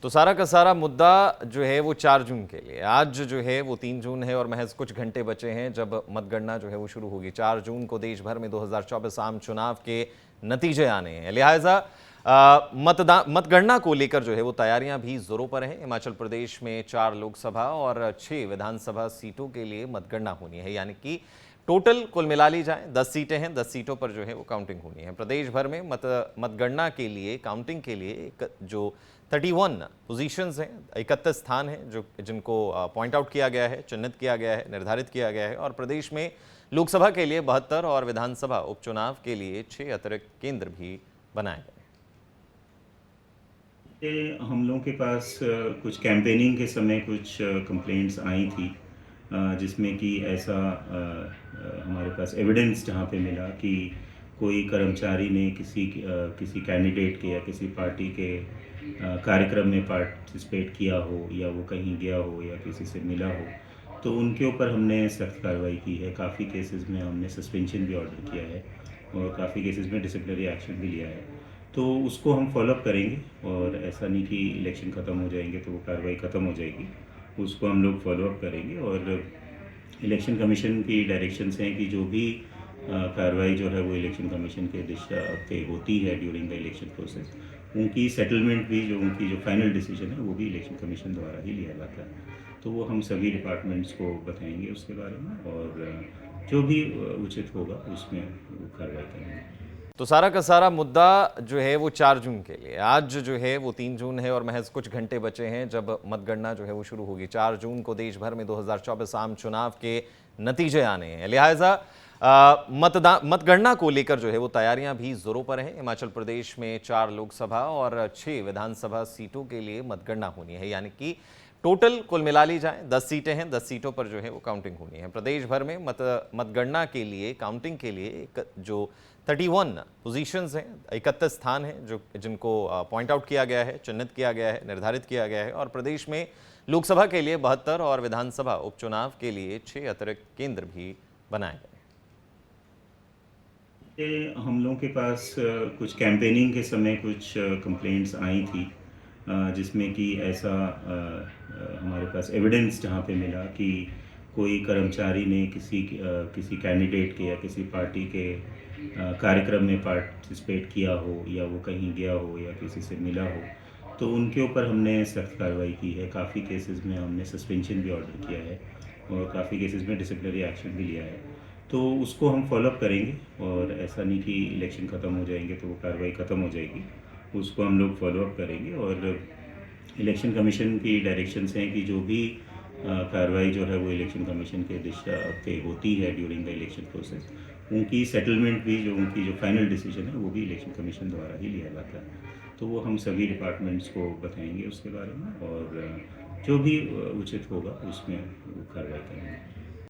तो सारा का सारा मुद्दा जो है वो 4 जून के लिए, आज जो है वो 3 जून है और महज कुछ घंटे बचे हैं जब मतगणना जो है वो शुरू होगी। 4 जून को देश भर में 2024 आम चुनाव के नतीजे आने हैं। लिहाजा मतगणना को लेकर जो है वो तैयारियां भी जोरों पर हैं। हिमाचल प्रदेश में 4 लोकसभा और 6 विधानसभा सीटों के लिए मतगणना होनी है, यानी कि टोटल कुल मिला ली जाए 10 सीटें हैं। 10 सीटों पर जो है वो काउंटिंग होनी है। प्रदेश भर में मतगणना के लिए, काउंटिंग के लिए जो 31 पोजीशंस हैं, 31 स्थान हैं जो जिनको पॉइंट आउट किया गया है, चिन्हित किया गया है, निर्धारित किया गया है। और प्रदेश में लोकसभा के लिए 72 और विधानसभा उपचुनाव के लिए 6 अतिरिक्त केंद्र भी बनाए गए। हम लोगों के पास कुछ कैंपेनिंग के समय कुछ कंप्लेंट्स आई थी, जिसमें कि ऐसा हमारे पास एविडेंस जहाँ पे मिला कि कोई कर्मचारी ने किसी कैंडिडेट के या किसी पार्टी के कार्यक्रम में पार्टिसिपेट किया हो, या वो कहीं गया हो या किसी से मिला हो, तो उनके ऊपर हमने सख्त कार्रवाई की है। काफ़ी केसेस में हमने सस्पेंशन भी ऑर्डर किया है और काफ़ी केसेस में डिसिप्लिनरी एक्शन भी लिया है। तो उसको हम फॉलोअप करेंगे, और ऐसा नहीं कि इलेक्शन ख़त्म हो जाएंगे तो वो कार्रवाई ख़त्म हो जाएगी। उसको हम लोग फॉलोअप करेंगे, और इलेक्शन कमीशन की डायरेक्शंस हैं कि जो भी कार्रवाई जो है वो इलेक्शन कमीशन के दिशा पे होती है ड्यूरिंग द इलेक्शन प्रोसेस, उनकी सेटलमेंट भी, जो उनकी जो फाइनल डिसीजन है वो भी इलेक्शन कमीशन द्वारा ही लिया जाता है। तो वो हम सभी डिपार्टमेंट्स को बताएंगे उसके बारे में, और जो भी उचित होगा उसमें वो कार्रवाई करेंगे। तो सारा का सारा मुद्दा जो है वो 4 जून के लिए, आज जो है वो 3 जून है और महज कुछ घंटे बचे हैं जब मतगणना जो है वो शुरू होगी। 4 जून को देश भर में 2024 आम चुनाव के नतीजे आने हैं। लिहाजा मतगणना को लेकर जो है वो तैयारियां भी जोरों पर हैं। हिमाचल प्रदेश में 4 लोकसभा और 6 विधानसभा सीटों के लिए मतगणना होनी है, यानी कि टोटल कुल मिला ली जाए 10 सीटें हैं। 10 सीटों पर जो है वो काउंटिंग होनी है। प्रदेश भर में मतगणना के लिए, काउंटिंग के लिए जो 31 पोजीशंस हैं, 31 स्थान हैं जो जिनको पॉइंट आउट किया गया है, चिन्हित किया गया है, निर्धारित किया गया है। और प्रदेश में लोकसभा के लिए 72 और विधानसभा उपचुनाव के लिए 6 अतिरिक्त केंद्र भी बनाए गए। हम लोगों के पास कुछ कैंपेनिंग के समय कुछ कंप्लेंट्स आई थी, जिसमें कि ऐसा हमारे पास एविडेंस जहाँ पे मिला कि कोई कर्मचारी ने किसी कैंडिडेट के या किसी पार्टी के कार्यक्रम में पार्टिसिपेट किया हो, या वो कहीं गया हो या किसी से मिला हो, तो उनके ऊपर हमने सख्त कार्रवाई की है। काफ़ी केसेस में हमने सस्पेंशन भी ऑर्डर किया है और काफ़ी केसेस में डिसिप्लिनरी एक्शन भी लिया है। तो उसको हम फॉलोअप करेंगे, और ऐसा नहीं कि इलेक्शन ख़त्म हो जाएंगे तो वो कार्रवाई ख़त्म हो जाएगी। उसको हम लोग फॉलोअप करेंगे, और इलेक्शन कमीशन की डायरेक्शंस हैं कि जो भी कार्रवाई जो है वो इलेक्शन कमीशन के दिशा पे होती है ड्यूरिंग द इलेक्शन प्रोसेस, उनकी सेटलमेंट भी, जो उनकी जो फाइनल डिसीजन है वो भी इलेक्शन कमीशन द्वारा ही लिया जाता है। तो वो हम सभी डिपार्टमेंट्स को बताएंगे उसके बारे में, और जो भी उचित होगा उसमें वो कार्रवाई करेंगे।